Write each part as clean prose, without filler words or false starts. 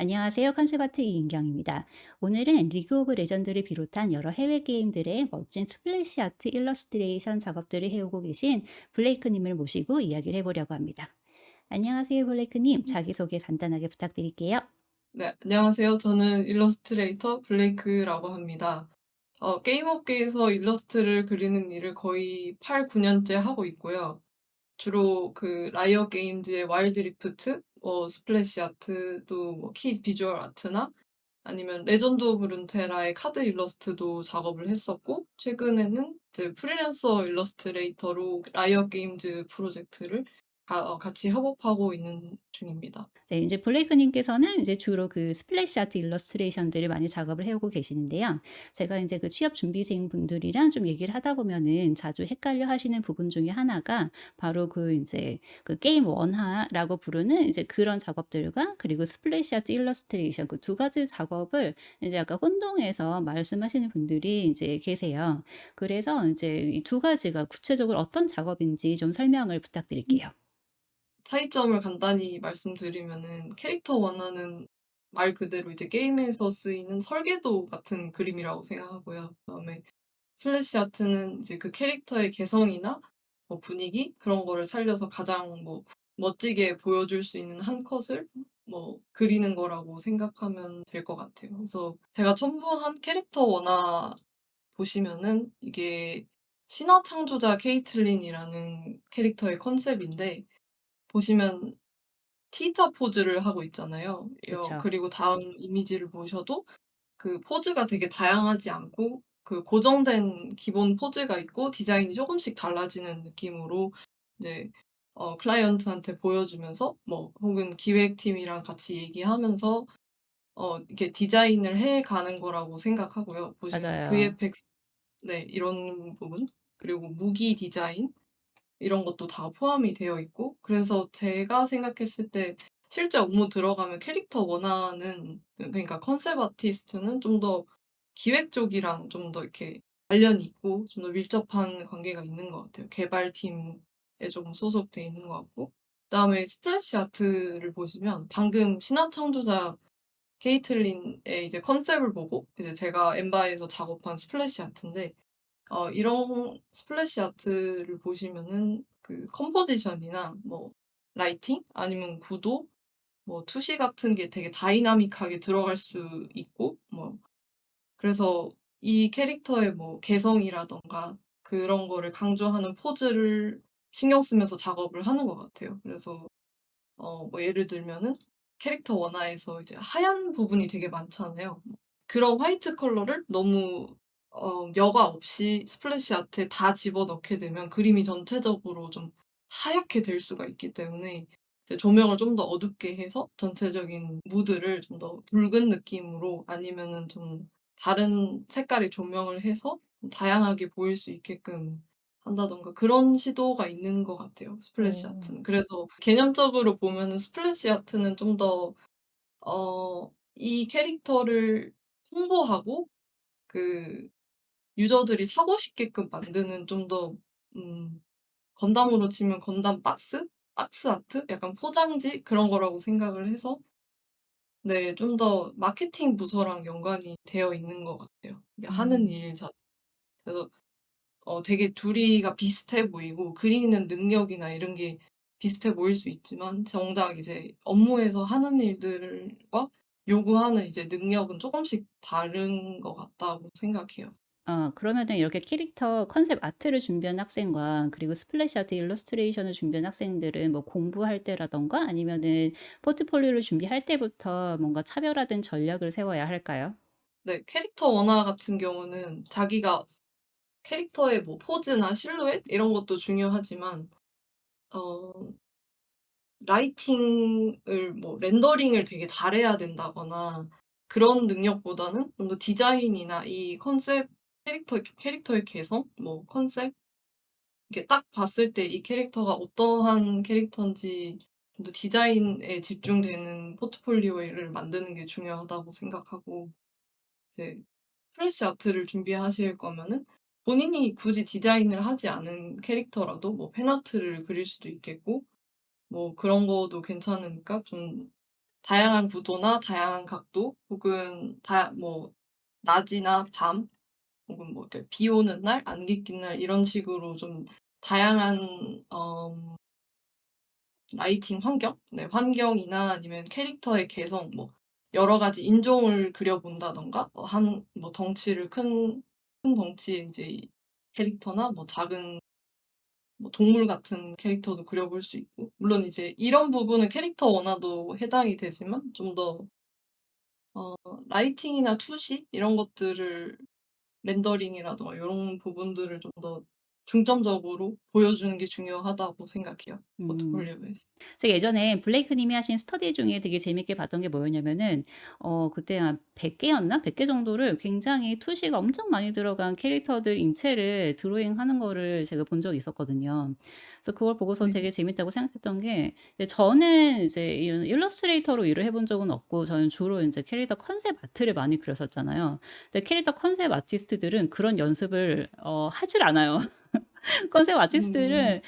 안녕하세요. 컨셉아트 이인경입니다. 오늘은 리그 오브 레전드를 비롯한 여러 해외 게임들의 멋진 스플래시 아트 일러스트레이션 작업들을 해오고 계신 블레이크님을 모시고 이야기를 해보려고 합니다. 안녕하세요, 블레이크님. 자기소개 간단하게 부탁드릴게요. 네, 안녕하세요. 저는 일러스트레이터 블레이크라고 합니다. 게임 업계에서 일러스트를 그리는 일을 거의 8, 9년째 하고 있고요. 주로 그 라이어 게임즈의 와일드 리프트, 스플래시 아트도 키 비주얼 아트나 아니면 레전드 오브 룬테라의 카드 일러스트도 작업을 했었고, 최근에는 이제 프리랜서 일러스트레이터로 라이어 게임즈 프로젝트를 같이 협업하고 있는 중입니다. 네, 이제 블레이크님께서는 이제 주로 그 스플래시 아트 일러스트레이션들을 많이 작업을 해오고 계시는데요. 제가 이제 그 취업 준비생 분들이랑 좀 얘기를 하다 보면은 자주 헷갈려 하시는 부분 중에 하나가 바로 그 이제 그 게임 원화라고 부르는 이제 그런 작업들과 그리고 스플래시 아트 일러스트레이션 그 두 가지 작업을 이제 약간 혼동해서 말씀하시는 분들이 이제 계세요. 그래서 이제 이 두 가지가 구체적으로 어떤 작업인지 좀 설명을 부탁드릴게요. 차이점을 간단히 말씀드리면은 캐릭터 원화는 말 그대로 이제 게임에서 쓰이는 설계도 같은 그림이라고 생각하고요. 그다음에 플래시 아트는 이제 그 캐릭터의 개성이나 뭐 분위기 그런 거를 살려서 가장 뭐 멋지게 보여줄 수 있는 한 컷을 뭐 그리는 거라고 생각하면 될 것 같아요. 그래서 제가 첨부한 캐릭터 원화 보시면은 이게 신화 창조자 케이틀린이라는 캐릭터의 컨셉인데, 보시면 T자 포즈를 하고 있잖아요. 그쵸. 그리고 다음 이미지를 보셔도 그 포즈가 되게 다양하지 않고 그 고정된 기본 포즈가 있고 디자인이 조금씩 달라지는 느낌으로 이제 클라이언트한테 보여주면서 뭐 혹은 기획팀이랑 같이 얘기하면서 이렇게 디자인을 해 가는 거라고 생각하고요. 보시면 맞아요. VFX, 네, 이런 부분, 그리고 무기 디자인 이런 것도 다 포함이 되어 있고, 그래서 제가 생각했을 때 실제 업무 들어가면 캐릭터 원하는 그러니까 컨셉 아티스트는 좀 더 기획 쪽이랑 좀 더 이렇게 관련이 있고 좀 더 밀접한 관계가 있는 것 같아요. 개발팀에 좀 소속돼 있는 것 같고. 그다음에 스플래시 아트를 보시면 방금 신화 창조자 케이틀린의 이제 컨셉을 보고 이제 제가 엠바에서 작업한 스플래시 아트인데, 이런 스플래시 아트를 보시면은 그 컴포지션이나 뭐 라이팅 아니면 구도, 뭐 투시 같은 게 되게 다이나믹하게 들어갈 수 있고, 뭐 그래서 이 캐릭터의 뭐 개성이라든가 그런 거를 강조하는 포즈를 신경 쓰면서 작업을 하는 것 같아요. 그래서 뭐 예를 들면은 캐릭터 원화에서 이제 하얀 부분이 되게 많잖아요. 그런 화이트 컬러를 너무 여과 없이 스플래시 아트에 다 집어넣게 되면 그림이 전체적으로 좀 하얗게 될 수가 있기 때문에 이제 조명을 좀 더 어둡게 해서 전체적인 무드를 좀 더 붉은 느낌으로 아니면은 좀 다른 색깔의 조명을 해서 좀 다양하게 보일 수 있게끔 한다든가 그런 시도가 있는 것 같아요, 스플래시 오. 아트는. 그래서 개념적으로 보면은 스플래시 아트는 좀 더 이 캐릭터를 홍보하고 그 유저들이 사고 싶게끔 만드는 좀 더 건담으로 치면 건담 박스? 박스 아트? 약간 포장지 그런 거라고 생각을 해서, 네, 좀 더 마케팅 부서랑 연관이 되어 있는 것 같아요, 이게 하는 음. 일 그래서 되게 둘이가 비슷해 보이고 그리는 능력이나 이런 게 비슷해 보일 수 있지만 정작 이제 업무에서 하는 일들과 요구하는 이제 능력은 조금씩 다른 것 같다고 생각해요. 그러면은 이렇게 캐릭터 컨셉 아트를 준비한 학생과 그리고 스플래시 아트 일러스트레이션을 준비한 학생들은 뭐 공부할 때라든가 아니면은 포트폴리오를 준비할 때부터 뭔가 차별화된 전략을 세워야 할까요? 네. 캐릭터 원화 같은 경우는 자기가 캐릭터의 뭐 포즈나 실루엣 이런 것도 중요하지만 어 라이팅을 뭐 렌더링을 되게 잘해야 된다거나 그런 능력보다는 좀 더 디자인이나 이 컨셉, 캐릭터의 개성, 뭐 컨셉, 이렇게 딱 봤을 때 이 캐릭터가 어떠한 캐릭터인지 좀 더 디자인에 집중되는 포트폴리오를 만드는 게 중요하다고 생각하고, 이제 플래시 아트를 준비하실 거면은 본인이 굳이 디자인을 하지 않은 캐릭터라도 뭐 팬아트를 그릴 수도 있겠고 뭐 그런 거도 괜찮으니까 좀 다양한 구도나 다양한 각도 혹은 다 뭐 낮이나 밤 혹은 뭐 이렇게 비 오는 날, 안개 낀 날 이런 식으로 좀 다양한 라이팅 환경? 네 환경이나 아니면 캐릭터의 개성 뭐 여러 가지 인종을 그려 본다든가 한 뭐 덩치를 큰 덩치의 이제 캐릭터나 뭐 작은 뭐 동물 같은 캐릭터도 그려 볼 수 있고 물론 이제 이런 부분은 캐릭터 원화도 해당이 되지만 좀 더 라이팅이나 투시 이런 것들을 렌더링이라든가 요런 부분들을 좀 더 중점적으로 보여주는 게 중요하다고 생각해요, 음. 포트폴리오에서. 제가 예전에 블레이크 님이 하신 스터디 중에 되게 재밌게 봤던 게 뭐였냐면은 그때 한 100 개였나? 100개 정도를 굉장히 투시가 엄청 많이 들어간 캐릭터들 인체를 드로잉하는 거를 제가 본 적이 있었거든요. 그래서 그걸 보고서 네. 되게 재밌다고 생각했던 게 이제 저는 이제 이런 일러스트레이터로 일을 해본 적은 없고 저는 주로 인제 캐릭터 컨셉 아트를 많이 그렸었잖아요. 근데 캐릭터 컨셉 아티스트들은 그런 연습을 하질 않아요. 컨셉 음. 아티스트들은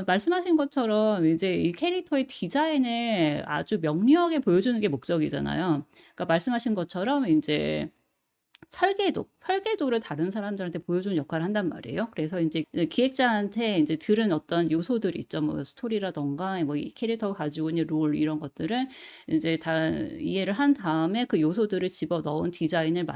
말씀하신 것처럼 이제 이 캐릭터의 디자인을 아주 명료하게 보여주는 게 목적이잖아요. 그러니까 말씀하신 것처럼 인제 설계도를 다른 사람들한테 보여주는 역할을 한단 말이에요. 그래서 인제 기획자한테 인제 들은 어떤 요소들 있죠. 뭐 스토리라든가 뭐 이 캐릭터가 가지고 있는 롤 이런 것들을 인제 다 이해를 한 다음에 그 요소들을 집어넣은 디자인을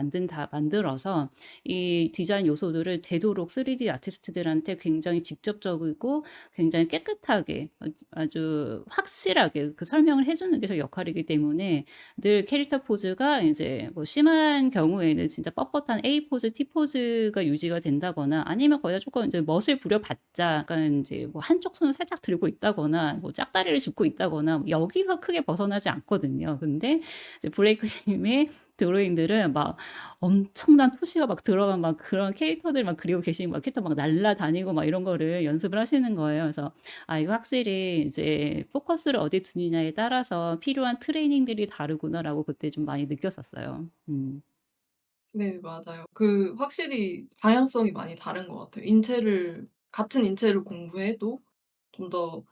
만들어서 이 디자인 요소들을 되도록 3D 아티스트들한테 굉장히 직접적이고 굉장히 깨끗하게 아주 확실하게 그 설명을 해 주는 게 저 역할이기 때문에 늘 캐릭터 포즈가 인제 뭐 심한 경우에는 진짜 뻣뻣한 A 포즈, T 포즈가 유지가 된다거나 아니면 거기다 쪼끔 인제 멋을 부려봤자 약간 인제 뭐 한쪽 손을 살짝 들고 있다거나 뭐 짝다리를 짚고 있다거나 뭐 여기서 크게 벗어나지 않거든요. 근데 이제 블레이크 님의 드로잉들은 막 엄청난 투시가 막 들어간 막 그런 캐릭터들 막 그리고 계시고 막 캐릭터 막 날라다니고 막 이런 거를 연습을 하시는 거예요. 그래서 이거 확실히 이제 포커스를 어디 두느냐에 따라서 필요한 트레이닝들이 다르구나.'라고 그때 좀 많이 느꼈었어요. 음. 네 맞아요. 그 확실히 방향성이 많이 다른 것 같아요. 인체를 같은 인체를 공부해도 좀 더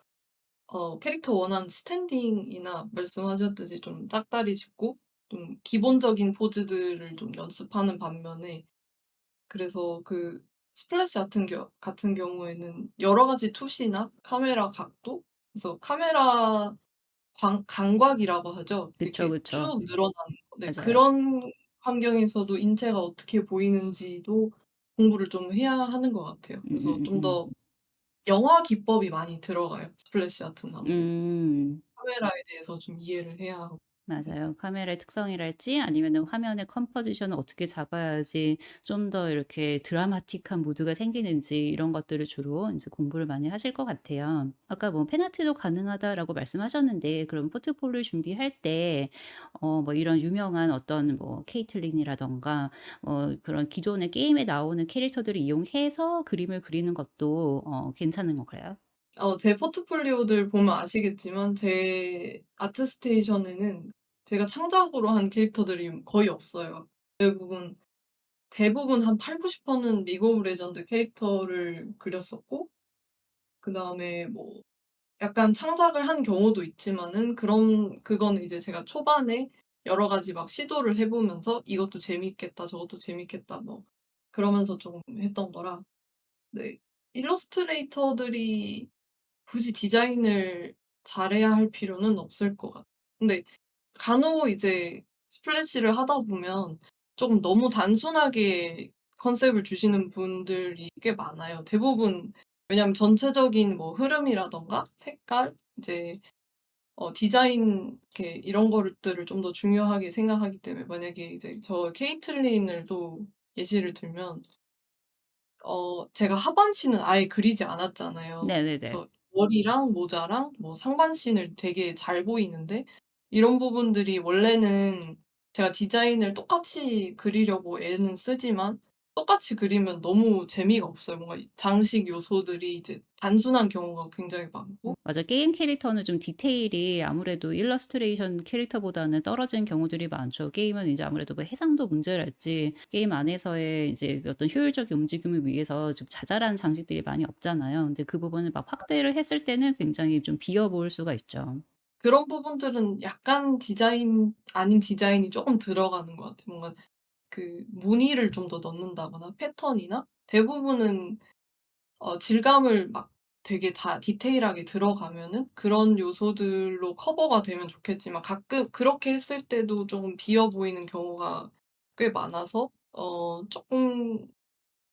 캐릭터 원하는 스탠딩이나 말씀하셨듯이 좀 짝다리 짚고 좀 기본적인 포즈들을 좀 연습하는 반면에 그래서 그 스플래시 같은 경우에는 여러 가지 투시나 카메라 각도 그래서 카메라 광각이라고 하죠. 그쵸, 이렇게 그쵸. 쭉 늘어나는 거. 네 맞아요. 그런 환경에서도 인체가 어떻게 보이는지도 공부를 좀 해야 하는 것 같아요. 그래서 좀 음음음음. 더 영화 기법이 많이 들어가요. 스플래시 아트는 아무래도. 음. 카메라에 대해서 좀 이해를 해야 하고. 네. 맞아요. 카메라의 특성이랄지 아니면은 화면의 컴포지션을 어떻게 잡아야지 좀 더 이렇게 드라마틱한 무드가 생기는지 이런 것들을 주로 인제 공부를 많이 하실 것 같아요. 아까 뭐 "팬아트도 가능하다."라고 말씀하셨는데 그럼 포트폴리오 준비할 때 뭐 이런 유명한 어떤 뭐 케이틀린이라든가 그런 기존의 게임에 나오는 캐릭터들을 이용해서 그림을 그리는 것도 괜찮은 건가요? 제 포트폴리오들 보면 아시겠지만 제 아트스테이션에는 제가 창작으로 한 캐릭터들이 거의 없어요. 대부분 한 80-90%는 리그 오브 레전드 캐릭터를 그렸었고 그다음에 뭐 약간 창작을 한 경우도 있지만은 그거는 이제 제가 초반에 여러 가지 막 시도를 해 보면서 '이것도 재밌겠다. 저것도 재밌겠다.' 뭐 그러면서 좀 했던 거라 네 일러스트레이터들이 굳이 디자인을 잘해야 할 필요는 없을 것 같아요. 근데 간혹 이제 스플래시를 하다 보면 쪼금 너무 단순하게 컨셉을 주시는 분들이 꽤 많아요. 대부분 왜냐하면 전체적인 뭐 흐름이라든가 색깔 이제 디자인 이렇게 이런 것들을 좀 더 중요하게 생각하기 때문에 만약에 이제 저 케이틀린을 또 예시를 들면 제가 하반신은 아예 그리지 않았잖아요. 네네네. 그래서 머리랑 모자랑 뭐 상반신을 되게 잘 보이는데 이런 부분들이 원래는 제가 디자인을 똑같이 그리려고 애는 쓰지만 똑같이 그리면 너무 재미가 없어요. 뭔가 이 장식 요소들이 이제 단순한 경우가 굉장히 많고 맞아. 게임 캐릭터는 좀 디테일이 아무래도 일러스트레이션 캐릭터보다는 떨어지는 경우들이 많죠. 게임은 이제 아무래도 뭐 해상도 문제랄지 게임 안에서의 이제 어떤 효율적인 움직임을 위해서 좀 자잘한 장식들이 많이 없잖아요. 근데 그 부분을 막 확대를 했을 때는 굉장히 좀 비어 보일 수가 있죠. 그런 부분들은 약간 디자인 아닌 디자인이 쪼금 들어가는 것 같아요. 뭔가 그 무늬를 좀 더 넣는다거나 패턴이나 대부분은 질감을 막 되게 다 디테일하게 들어가면은 그런 요소들로 커버가 되면 좋겠지만 가끔 그렇게 했을 때도 좀 비어 보이는 경우가 꽤 많아서 쪼끔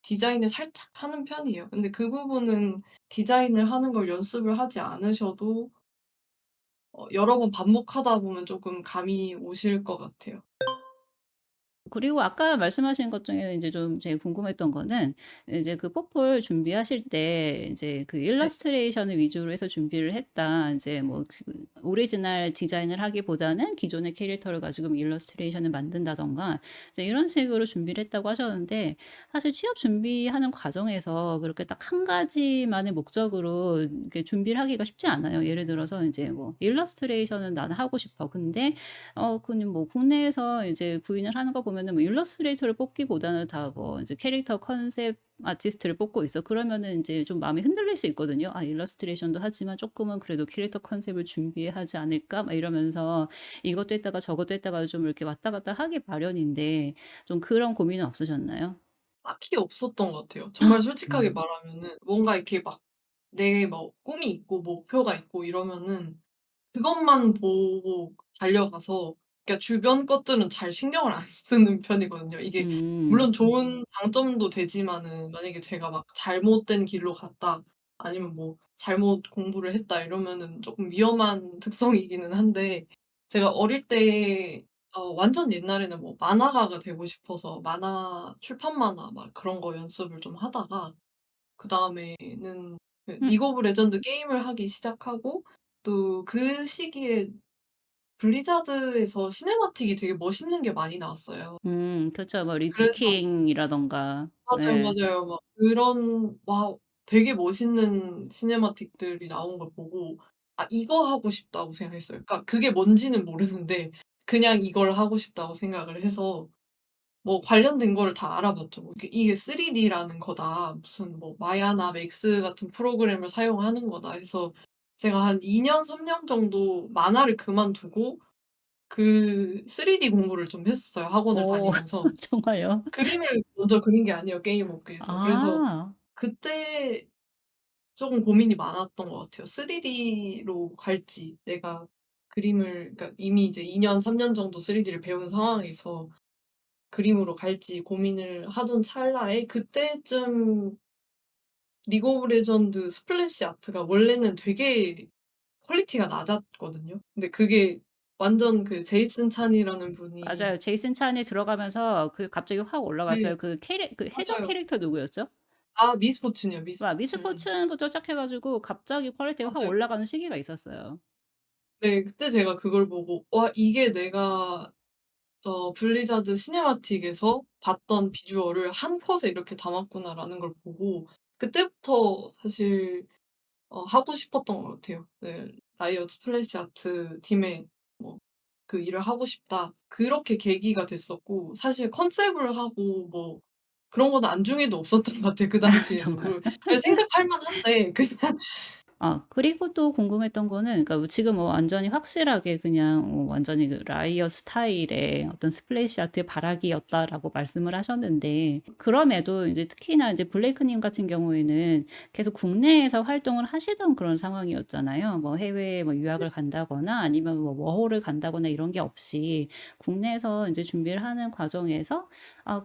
디자인을 살짝 하는 편이에요. 근데 그 부분은 디자인을 하는 걸 연습을 하지 않으셔도 여러 번 반복하다 보면 쪼끔 감이 오실 것 같아요. 그리고 아까 말씀하신 것 중에 이제 좀 제가 궁금했던 거는 이제 그 포폴 준비하실 때 이제 그 네. 일러스트레이션을 위주로 해서 준비를 했다. 이제 뭐 지금 오리지널 디자인을 하기보다는 기존의 캐릭터를 가지고 일러스트레이션을 만든다든가 이제 이런 식으로 준비를 했다고 하셨는데 사실 취업 준비하는 과정에서 그렇게 딱 한 가지만의 목적으로 이렇게 준비를 하기가 쉽지 않아요. 예를 들어서 이제 뭐 일러스트레이션은 나는 하고 싶어. 근데 그냥 뭐 국내에서 이제 구인을 하는 거 보면은 뭐 일러스트레이터를 뽑기보다는 다 뭐 이제 캐릭터 컨셉 아티스트를 뽑고 있어. 그러면은 인제 좀 마음이 흔들릴 수 있거든요. '아 일러스트레이션도 하지만 쪼끔은 그래도 캐릭터 컨셉을 준비해야 하지 않을까?' 막 이러면서 이것도 했다가 저것도 했다가 좀 이렇게 왔다 갔다 하기 마련인데 좀 그런 고민은 없으셨나요? 딱히 없었던 것 같아요. 정말 솔직하게 음. 말하면은 뭔가 이렇게 막 내 뭐 꿈이 있고 목표가 있고 이러면은 그것만 보고 달려가서 그러니까 주변 것들은 잘 신경을 안 쓰는 편이거든요. 이게 음. 물론 좋은 장점도 되지만은 만약에 제가 막 잘못된 길로 갔다 아니면 뭐 잘못 공부를 했다 이러면은 쪼끔 위험한 특성이기는 한데 제가 어릴 때 완전 옛날에는 뭐 만화가가 되고 싶어서 만화 출판 만화 막 그런 거 연습을 좀 하다가 그다음에는 그 음 리그 오브 레전드 게임을 하기 시작하고 또 그 시기에 블리자드에서 시네마틱이 되게 멋있는 게 많이 나왔어요. 그렇죠. 뭐 그래서 리치킹이라든가 맞아요, 네. 맞아요. 막 그런 와 되게 멋있는 시네마틱들이 나온 걸 보고 '아 이거 하고 싶다.'고 생각했어요. 그러니까 그게 뭔지는 모르는데 그냥 이걸 하고 싶다고 생각을 해서 뭐 관련된 거를 다 알아봤죠. 뭐 이게 3D라는 거다. 무슨 뭐 마야나 맥스 같은 프로그램을 사용하는 거다 해서 제가 한 2년 3년 정도 만화를 그만두고 그 3D 공부를 좀 했었어요, 학원을 어 다니면서. 정말요? 그림을 먼저 그린 게 아니에요, 게임 업계에서. 그래서 아. 그때 쪼금 고민이 많았던 것 같아요. 3D로 갈지 내가 그림을 그러니까 이미 이제 2년 3년 정도 3D를 배운 상황에서 그림으로 갈지 고민을 하던 찰나에 그때쯤 리그 오브 레전드 스플래시 아트가 원래는 되게 퀄리티가 낮았거든요. 근데 그게 완전 그 제이슨 찬이라는 분이 맞아요. 제이슨 찬이 들어가면서 그 갑자기 확 네 올라갔어요. 그 해적 맞아요. 캐릭터 누구였죠? 아 미스포츠요, 와 미스포츠. 미스포춘부터 시작해 가지고 갑자기 퀄리티가 확 맞아요. 올라가는 시기가 있었어요. 네 그때 제가 그걸 보고 '와 이게 내가 블리자드 시네마틱에서 봤던 비주얼을 한 컷에 이렇게 담았구나.'라는 걸 보고 그때부터 사실 하고 싶었던 것 같아요. 네. 라이엇 스플래시 아트 팀에 뭐 그 일을 하고 싶다. 그렇게 계기가 됐었고 사실 컨셉을 하고 뭐 그런 거는 안중에도 없었던 것 같아요 그 당시에는. 정말. 그냥 생각할 만한데 그냥 그리고 또 궁금했던 거는 그러니까 뭐 지금 뭐 완전히 확실하게 그냥 완전히 그 라이어 스타일의 어떤 스플래시 아트 발악이었다라고 말씀을 하셨는데 그럼에도 이제 특히나 이제 블레이크 님 같은 경우에는 계속 국내에서 활동을 하시던 그런 상황이었잖아요. 뭐 해외에 뭐 유학을 간다거나 아니면 뭐 워홀을 간다거나 이런 게 없이 국내에서 인제 준비를 하는 과정에서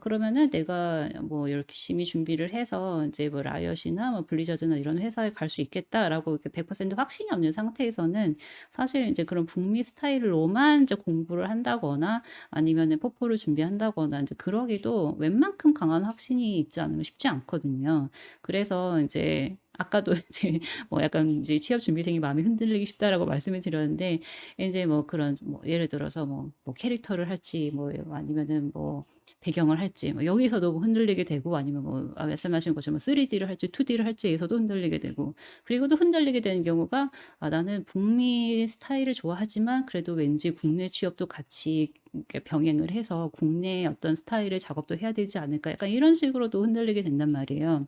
그러면은 내가 뭐 열심히 준비를 해서 인제 뭐 라이엇이나 뭐 블리자드나 이런 회사에 갈 수 있겠다라고 이렇게 100% 확신이 없는 상태에서는 사실 인제 그런 북미 스타일로만 인제 공부를 한다거나 아니면은 포포를 준비한다거나 인제 그러기도 웬만큼 강한 확신이 있지 않으면 쉽지 않거든요. 그래서 인제 아까도 이제 뭐 약간 이제 "취업 준비생이 마음이 흔들리기 쉽다."라고 말씀을 드렸는데 인제 뭐 그런 뭐 예를 들어서 뭐 캐릭터를 할지 뭐 아니면은 뭐 배경을 할지 뭐 여기서도 뭐 흔들리게 되고 아니면 뭐 말씀하신 것처럼 3D를 할지 2D를 할지에서도 흔들리게 되고 그리고 또 흔들리게 되는 경우가 '나는 북미 스타일을 좋아하지만 그래도 왠지 국내 취업도 같이 이렇게 병행을 해서 국내의 어떤 스타일의 작업도 해야 되지 않을까?' 약간 이런 식으로도 흔들리게 된단 말이에요.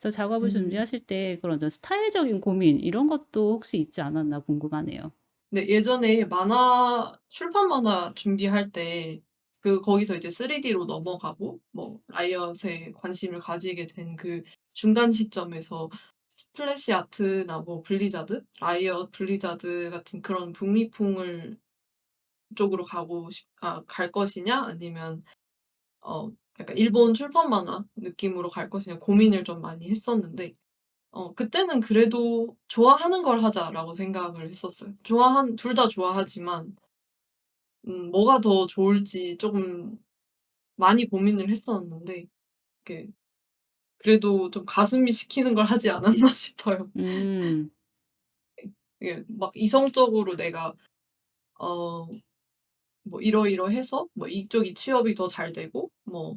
그래서 작업을 음. 준비하실 때 그런 어떤 스타일적인 고민 이런 것도 혹시 있지 않았나 궁금하네요. 네, 예전에 만화 출판 만화 준비할 때 거기서 이제 3D로 넘어가고 뭐 라이엇에 관심을 가지게 된 그 중간 시점에서 스플래시 아트나 뭐 블리자드, 라이엇, 블리자드 같은 그런 북미풍을 쪽으로 갈 것이냐 아니면 약간 일본 출판 만화 느낌으로 갈 것이냐 고민을 좀 많이 했었는데 그때는 그래도 '좋아하는 걸 하자.'라고 생각을 했었어요. 좋아한 둘 다 좋아하지만 뭐가 더 좋을지 쪼금 많이 고민을 했었는데 이게 그래도 좀 가슴이 시키는 걸 하지 않았나 싶어요. 음. 이게 막 이성적으로 내가 어 뭐 이러이러해서 뭐 이쪽이 취업이 더 잘 되고 뭐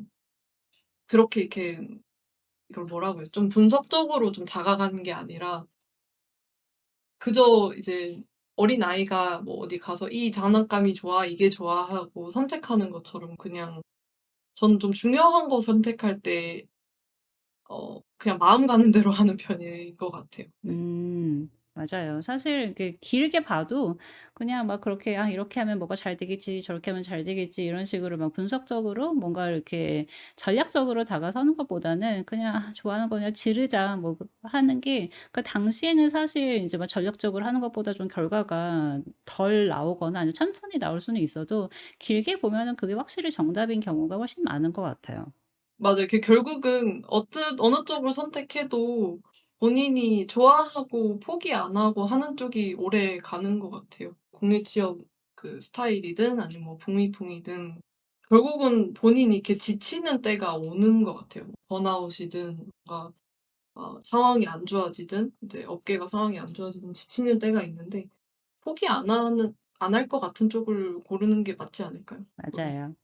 그렇게 이렇게 이걸 뭐라고 해야지 좀 분석적으로 좀 다가가는 게 아니라 그저 이제 어린아이가 뭐 어디 가서 '이 장난감이 좋아. 이게 좋아.' 하고 선택하는 것처럼 그냥 저는 좀 중요한 거 선택할 때 그냥 마음 가는 대로 하는 편인 것 같아요. 네. 맞아요. 사실 이렇게 길게 봐도 그냥 막 그렇게 '아 이렇게 하면 뭐가 잘 되겠지. 저렇게 하면 잘 되겠지.' 이런 식으로 막 분석적으로 뭔가 이렇게 전략적으로 다가서는 것보다는 그냥 '아 좋아하는 거 그냥 지르자.' 뭐 하는 게 그 당시에는 사실 이제 막 전략적으로 하는 것보다 좀 결과가 덜 나오거나 아니면 천천히 나올 수는 있어도 길게 보면은 그게 확실히 정답인 경우가 훨씬 많은 것 같아요. 맞아요. 결국은 어느 쪽을 선택해도 본인이 좋아하고 포기 안 하고 하는 쪽이 오래 가는 것 같아요. 국내 취업 스타일이든 아니면 뭐 북미풍이든 결국은 본인이 이렇게 지치는 때가 오는 것 같아요. 번아웃이든 뭔가 상황이 안 좋아지든 이제 업계가 상황이 안 좋아지든 지치는 때가 있는데 포기 안 할 것 같은 쪽을 고르는 게 맞지 않을까요? 그거는. 맞아요.